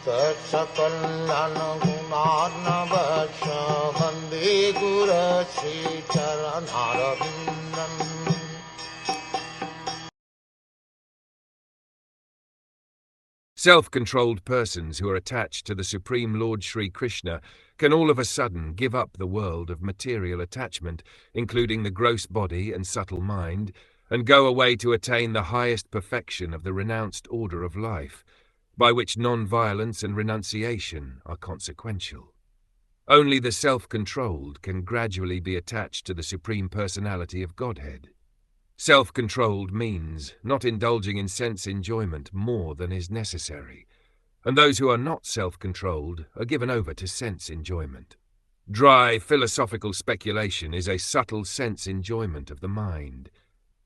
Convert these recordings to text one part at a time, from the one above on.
Sakal Gunarnavasha Vande Guru Sri Charanaravindan. Self-controlled persons who are attached to the Supreme Lord Sri Krishna can all of a sudden give up the world of material attachment, including the gross body and subtle mind, and go away to attain the highest perfection of the renounced order of life, by which non-violence and renunciation are consequential. Only the self-controlled can gradually be attached to the Supreme Personality of Godhead. Self-controlled means not indulging in sense enjoyment more than is necessary, and those who are not self-controlled are given over to sense enjoyment. Dry philosophical speculation is a subtle sense enjoyment of the mind.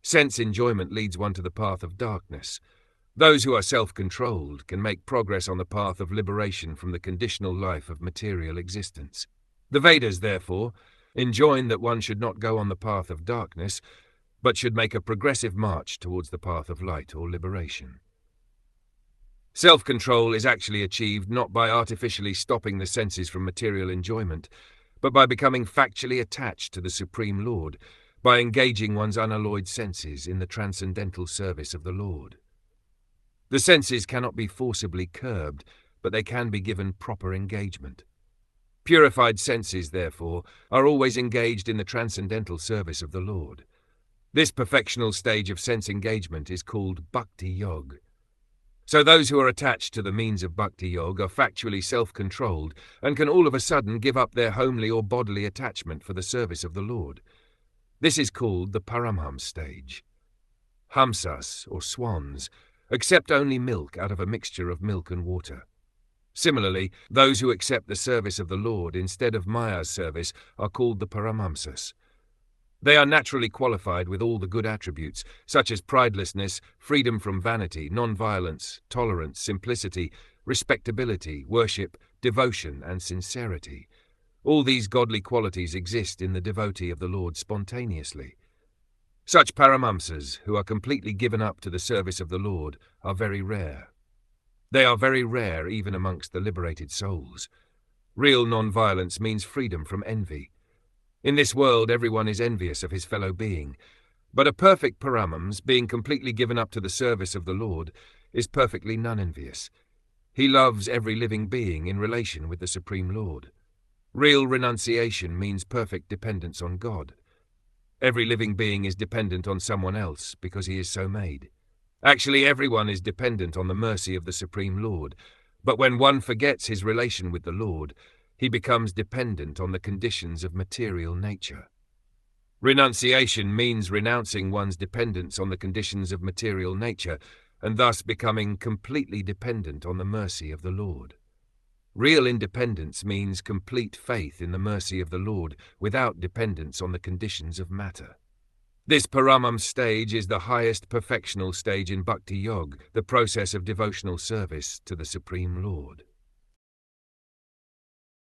Sense enjoyment leads one to the path of darkness. Those who are self-controlled can make progress on the path of liberation from the conditional life of material existence. The Vedas, therefore, enjoin that one should not go on the path of darkness, but should make a progressive march towards the path of light or liberation. Self-control is actually achieved not by artificially stopping the senses from material enjoyment, but by becoming factually attached to the Supreme Lord, by engaging one's unalloyed senses in the transcendental service of the Lord. The senses cannot be forcibly curbed, but they can be given proper engagement. Purified senses, therefore, are always engaged in the transcendental service of the Lord. This perfectional stage of sense engagement is called Bhakti Yoga. So those who are attached to the means of Bhakti Yoga are factually self-controlled and can all of a sudden give up their homely or bodily attachment for the service of the Lord. This is called the Paramhams stage. Hamsas, or swans, accept only milk out of a mixture of milk and water. Similarly, those who accept the service of the Lord instead of Maya's service are called the Paramhamsas. They are naturally qualified with all the good attributes, such as pridelessness, freedom from vanity, non-violence, tolerance, simplicity, respectability, worship, devotion, and sincerity. All these godly qualities exist in the devotee of the Lord spontaneously. Such Paramhamsas, who are completely given up to the service of the Lord, are very rare. They are very rare even amongst the liberated souls. Real non-violence means freedom from envy. In this world, everyone is envious of his fellow being, but a perfect Paramhams, being completely given up to the service of the Lord, is perfectly non-envious. He loves every living being in relation with the Supreme Lord. Real renunciation means perfect dependence on God. Every living being is dependent on someone else because he is so made. Actually, everyone is dependent on the mercy of the Supreme Lord, but when one forgets his relation with the Lord, he becomes dependent on the conditions of material nature. Renunciation means renouncing one's dependence on the conditions of material nature and thus becoming completely dependent on the mercy of the Lord. Real independence means complete faith in the mercy of the Lord without dependence on the conditions of matter. This Paramhams stage is the highest perfectional stage in Bhakti Yoga, the process of devotional service to the Supreme Lord.